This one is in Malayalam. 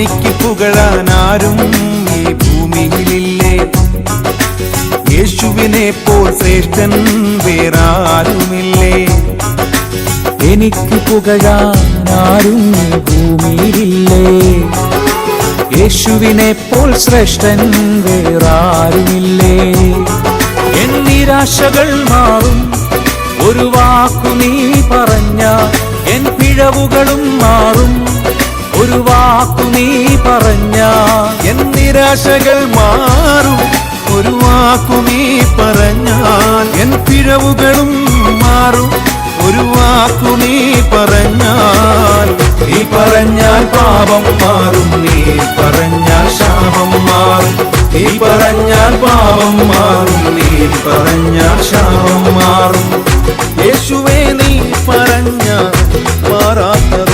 എനിക്ക് പുകഴാൻ ആരും ഈ ഭൂമിയിലില്ലേ. യേശുവിനെ പോൽ ശ്രേഷ്ഠൻ വേറാരുമില്ലേ. എനിക്ക് പുകഴാൻ ആരും ഈ ഭൂമിയിലില്ലേ. യേശുവിനെ പോൽ ശ്രേഷ്ഠൻ വേറാരുമില്ലേ. എൻ നിരാശകൾ മാറും ഒരു വാക്കു നീ പറഞ്ഞ, എൻ പിഴവുകളും മാറും ഒരു വാക്കു നീ പറഞ്ഞ. എൻ നിരാശകൾ മാറും ഒരു വാക്കു നീ പറഞ്ഞാൽ, എൻ പിഴവുകളും മാറും ഒരു വാക്കു നീ പറഞ്ഞാൽ. നീ പറഞ്ഞാൽ പാപം മാറും, നീ പറഞ്ഞാൽ ശാപം മാറും. നീ പറഞ്ഞാൽ പാപം മാറും, നീ പറഞ്ഞാൽ ശാപം മാറും. യേശുവേ നീ പറഞ്ഞാൽ മാറാത്ത